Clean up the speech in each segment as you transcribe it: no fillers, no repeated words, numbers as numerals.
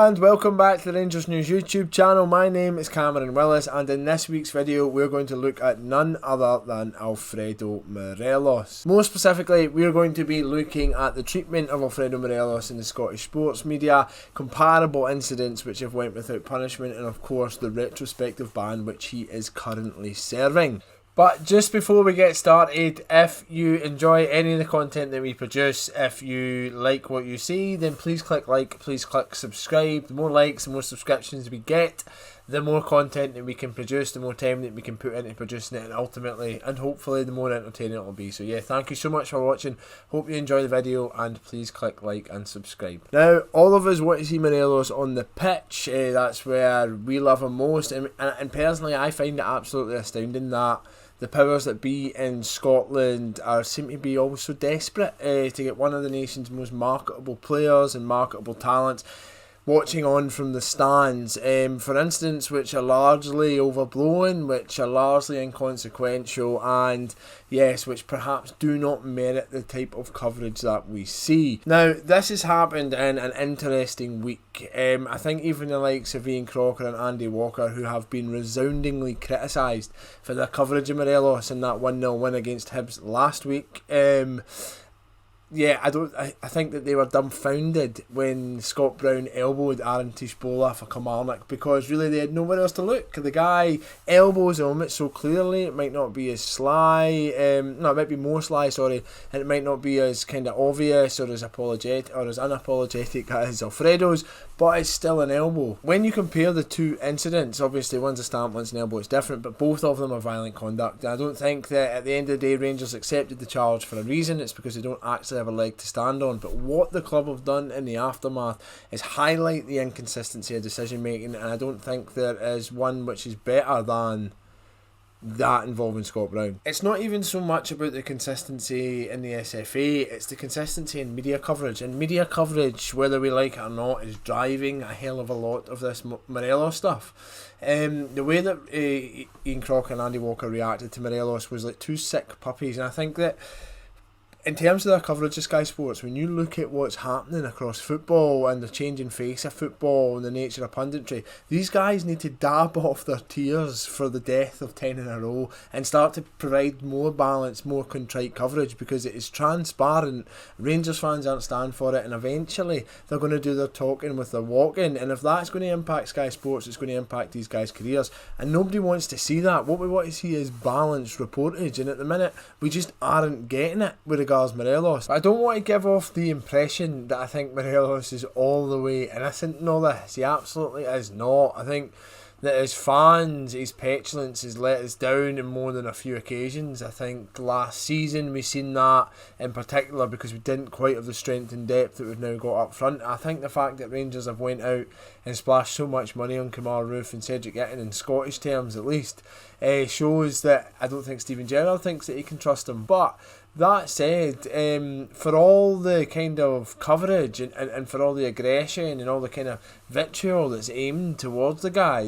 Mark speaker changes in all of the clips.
Speaker 1: And welcome back to the Rangers News YouTube channel. My name is Cameron Willis, and in this week's video we're going to look at none other than Alfredo Morelos. More specifically, we're going to be looking at the treatment of Alfredo Morelos in the Scottish sports media, comparable incidents which have went without punishment, and of course the retrospective ban which he is currently serving. But just before we get started, if you enjoy any of the content that we produce, if you like what you see, then please click like, please click subscribe. The more likes, the more subscriptions we get, the more content that we can produce, the more time that we can put into producing it, and ultimately, and hopefully, the more entertaining it will be. So yeah, thank you so much for watching. Hope you enjoy the video, and please click like and subscribe. Now, all of us want to see Morelos on the pitch. That's where we love him most, and personally, I find it absolutely astounding that the powers that be in Scotland seem to be always so desperate to get one of the nation's most marketable players and marketable talents watching on from the stands, for instance, which are largely overblown, which are largely inconsequential, and yes, which perhaps do not merit the type of coverage that we see. Now, this has happened in an interesting week. I think even the likes of Ian Crocker and Andy Walker, who have been resoundingly criticised for their coverage of Morelos in that 1-0 win against Hibs last week, yeah, I think that they were dumbfounded when Scott Brown elbowed Aaron Tishbola for Kilmarnock, because really they had nowhere else to look. The guy elbows him so clearly. It might not be as sly, no, it might be more sly, sorry, and it might not be as kind of obvious or as apologetic or as unapologetic as Alfredo's, but it's still an elbow. When you compare the two incidents, obviously one's a stamp, one's an elbow, it's different, but both of them are violent conduct. And I don't think that at the end of the day Rangers accepted the charge for a reason. It's because they don't actually have a leg to stand on. But what the club have done in the aftermath is highlight the inconsistency of decision making, and I don't think there is one which is better than that involving Scott Brown. It's not even so much about the consistency in the SFA, it's the consistency in media coverage. And media coverage, whether we like it or not, is driving a hell of a lot of this Morelos stuff. The way that Ian Crocker and Andy Walker reacted to Morelos was like two sick puppies, and I think that in terms of their coverage of Sky Sports, when you look at what's happening across football and the changing face of football and the nature of punditry, these guys need to dab off their tears for the death of 10 in a row and start to provide more balanced, more contrite coverage, because it is transparent. Rangers fans aren't stand for it, and eventually they're going to do their talking with their walking, and if that's going to impact Sky Sports, it's going to impact these guys' careers, and nobody wants to see that. What we want to see is balanced reportage, and at the minute we just aren't getting it with regards Morelos. I don't want to give off the impression that I think Morelos is all the way innocent in all this. He absolutely is not. I think that his fans, his petulance has let us down in more than a few occasions. I think last season we seen that in particular because we didn't quite have the strength and depth that we've now got up front. I think the fact that Rangers have went out and splashed so much money on Kamar Roof and Cedric Itten, in Scottish terms at least, shows that I don't think Steven Gerrard thinks that he can trust him. But that said, for all the kind of coverage and for all the aggression and all the kind of vitriol that's aimed towards the guy,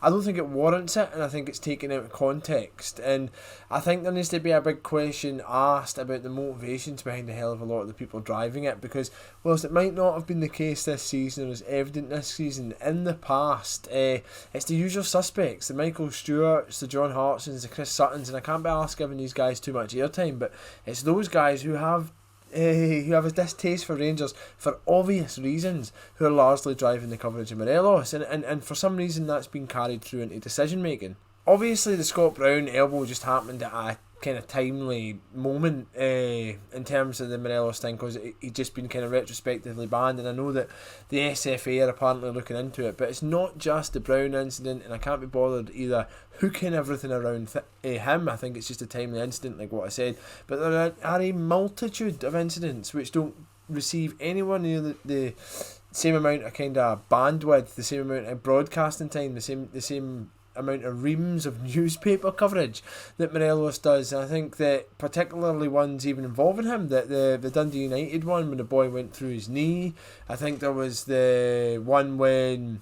Speaker 1: I don't think it warrants it, and I think it's taken out of context. And I think there needs to be a big question asked about the motivations behind a hell of a lot of the people driving it, because whilst it might not have been the case this season or was evident this season, in the past, it's the usual suspects, the Michael Stewarts, the John Hartsons, the Chris Suttons, and I can't be asked giving these guys too much airtime, but it's those guys who have a distaste for Rangers for obvious reasons, who are largely driving the coverage of Morelos, and for some reason that's been carried through into decision making. Obviously the Scott Brown elbow just happened at a kind of timely moment in terms of the Morelos thing, because he'd just been kind of retrospectively banned, and I know that the SFA are apparently looking into it, but it's not just the Brown incident, and I can't be bothered either hooking everything around him. I think it's just a timely incident like what I said, but there are a multitude of incidents which don't receive anywhere near the same amount of kind of bandwidth, the same amount of broadcasting time, the same amount of reams of newspaper coverage that Morelos does. And I think that particularly ones even involving him, that the Dundee United one when the boy went through his knee, I think there was the one when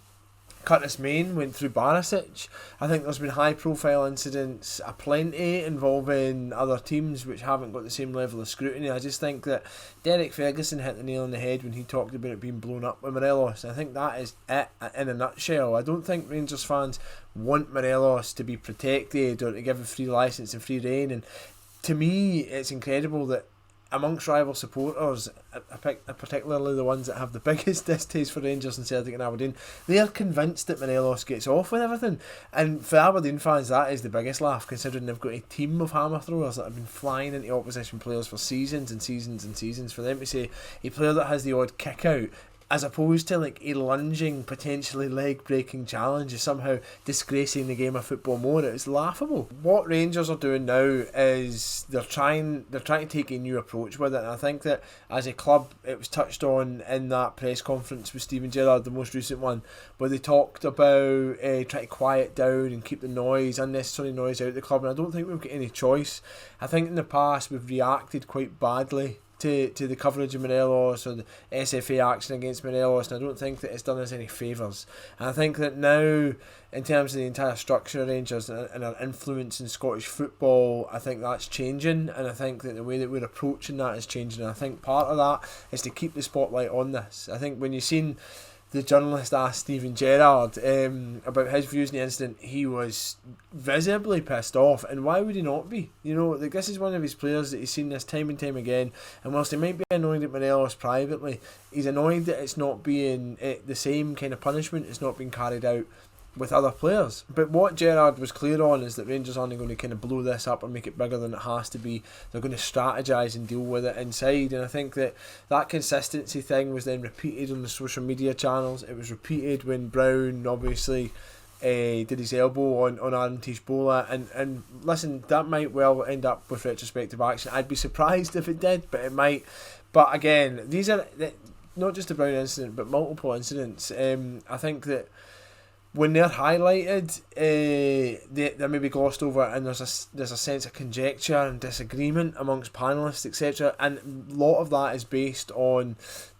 Speaker 1: Curtis Main went through Barisic. I think there's been high profile incidents aplenty involving other teams which haven't got the same level of scrutiny. I just think that Derek Ferguson hit the nail on the head when he talked about it being blown up with Morelos. I think that is it in a nutshell. I don't think Rangers fans want Morelos to be protected or to give a free licence and free rein, and to me it's incredible that amongst rival supporters, particularly the ones that have the biggest distaste for Rangers and Celtic and Aberdeen, they are convinced that Morelos gets off with everything. And for Aberdeen fans, that is the biggest laugh, considering they've got a team of hammer throwers that have been flying into opposition players for seasons and seasons and seasons. For them to say a player that has the odd kick out, as opposed to like a lunging, potentially leg-breaking challenge, is somehow disgracing the game of football more. It's laughable. What Rangers are doing now is they're trying to take a new approach with it, and I think that as a club, it was touched on in that press conference with Steven Gerrard, the most recent one, where they talked about trying to quiet down and keep the unnecessary noise out of the club, and I don't think we've got any choice. I think in the past we've reacted quite badly to the coverage of Morelos or the SFA action against Morelos, and I don't think that it's done us any favours. And I think that now, in terms of the entire structure of Rangers and our influence in Scottish football, I think that's changing, and I think that the way that we're approaching that is changing, and I think part of that is to keep the spotlight on this. I think when you've seen the journalist asked Steven Gerrard about his views in the incident, he was visibly pissed off, and why would he not be? You know, like, this is one of his players that he's seen this time and time again, and whilst he might be annoyed at Morelos privately, he's annoyed that it's not being the same kind of punishment is not being carried out with other players. But what Gerrard was clear on is that Rangers aren't going to kind of blow this up and make it bigger than it has to be. They're going to strategise and deal with it inside, and I think that consistency thing was then repeated on the social media channels. It was repeated when Brown obviously did his elbow on Aaron Bola, and listen, that might well end up with retrospective action. I'd be surprised if it did, but it might. But again, these are not just the Brown incident but multiple incidents. I think that when they're highlighted, they're maybe glossed over, and there's a sense of conjecture and disagreement amongst panellists, etc. And a lot of that is based on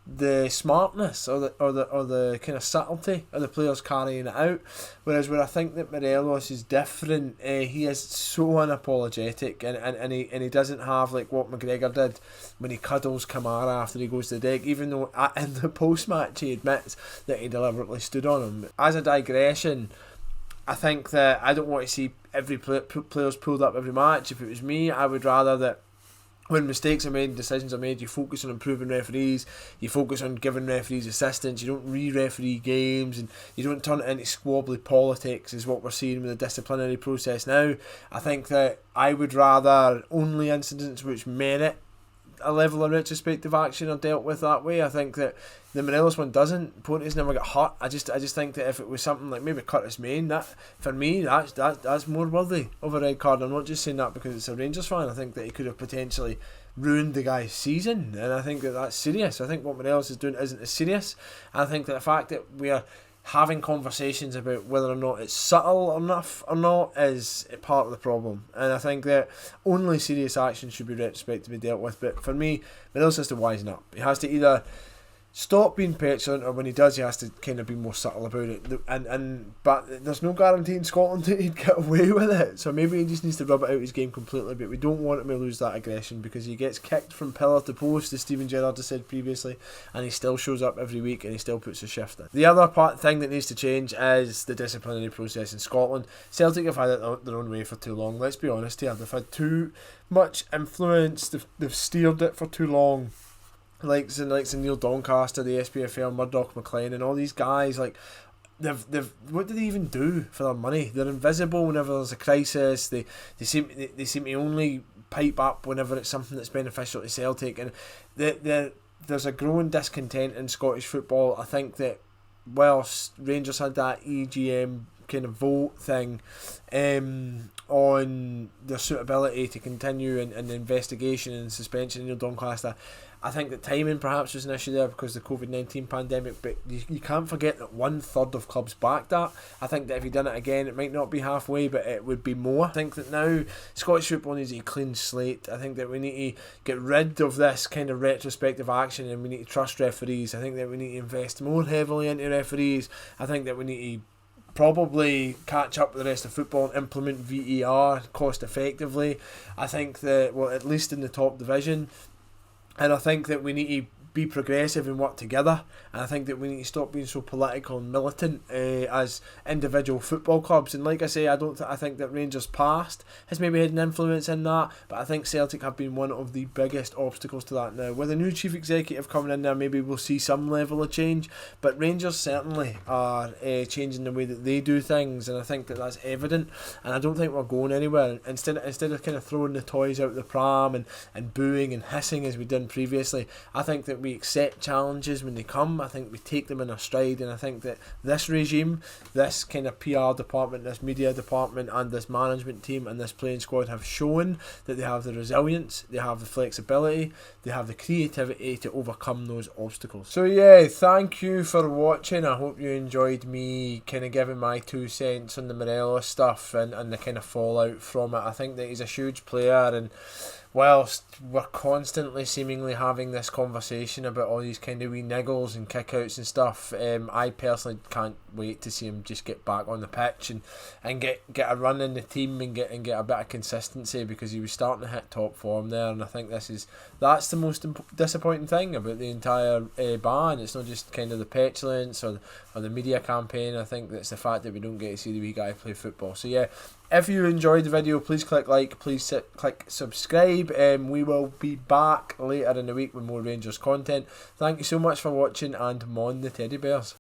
Speaker 1: the smartness or the kind of subtlety of the players carrying it out. Whereas where I think that Morelos is different, he is so unapologetic, and he doesn't have like what McGregor did when he cuddles Kamara after he goes to the deck, even though in the post match he admits that he deliberately stood on him. As a digression, I think that I don't want to see every players pulled up every match. If it was me, I would rather that when mistakes are made, decisions are made, you focus on improving referees, you focus on giving referees assistance, you don't re-referee games, and you don't turn it into squabbly politics, is what we're seeing with the disciplinary process now. I think that I would rather only incidents which merit a level of retrospective action are dealt with that way. I think that the Morelos one doesn't. Ponti's never got hurt. I just think that if it was something like maybe Curtis Main, that for me that's more worthy of a red card. I'm not just saying that because it's a Rangers fan. I think that he could have potentially ruined the guy's season, and I think that that's serious. I think what Morelos is doing isn't as serious. I think that the fact that we are having conversations about whether or not it's subtle enough or not is part of the problem, and I think that only serious action should be retrospectively dealt with. But for me, Morelos has to wisen up. He has to either stop being petulant, or when he does, he has to kind of be more subtle about it. But there's no guarantee in Scotland that he'd get away with it. So maybe he just needs to rub it out his game completely. But we don't want him to lose that aggression, because he gets kicked from pillar to post, as Steven Gerrard has said previously, and he still shows up every week and he still puts a shift in. The other thing that needs to change is the disciplinary process in Scotland. Celtic have had it their own way for too long. Let's be honest here. They've had too much influence. They've steered it for too long. Like Neil Doncaster, the SPFL, Murdoch McLean, and all these guys, like they've what do they even do for their money? They're invisible whenever there's a crisis. They seem to only pipe up whenever it's something that's beneficial to Celtic, and there's a growing discontent in Scottish football. I think that whilst Rangers had that EGM kind of vote thing on their suitability to continue in the investigation and suspension of Neil Doncaster, I think that timing perhaps was an issue there because of the COVID-19 pandemic, but you can't forget that 1/3 of clubs backed that. I think that if he done it again, it might not be halfway, but it would be more. I think that now Scottish football needs a clean slate. I think that we need to get rid of this kind of retrospective action, and we need to trust referees. I think that we need to invest more heavily into referees. I think that we need to probably catch up with the rest of football and implement VAR cost effectively. I think that, well, at least in the top division, and I think that we need to be progressive and work together, and I think that we need to stop being so political and militant as individual football clubs. And like I say, I think that Rangers past has maybe had an influence in that, but I think Celtic have been one of the biggest obstacles to that now. With a new chief executive coming in there, maybe we'll see some level of change, but Rangers certainly are changing the way that they do things, and I think that that's evident, and I don't think we're going anywhere. Instead of kind of throwing the toys out the pram and booing and hissing as we did previously, I think that we accept challenges when they come. I think we take them in our stride, and I think that this regime, this kind of PR department, this media department, and this management team and this playing squad have shown that they have the resilience, they have the flexibility, they have the creativity to overcome those obstacles. So yeah, thank you for watching. I hope you enjoyed me kind of giving my 2 cents on the Morelos stuff and the kind of fallout from it. I think that he's a huge player, and whilst we're constantly seemingly having this conversation about all these kind of wee niggles and kickouts and stuff, I personally can't wait to see him just get back on the pitch and get a run in the team and get a bit of consistency, because he was starting to hit top form there, and I think that's the most disappointing thing about the entire ban. It's not just kind of the petulance or the media campaign. I think that's the fact that we don't get to see the wee guy play football. So yeah, if you enjoyed the video, please click like, please click subscribe. We will be back later in the week with more Rangers content. Thank you so much for watching, and mon the teddy bears.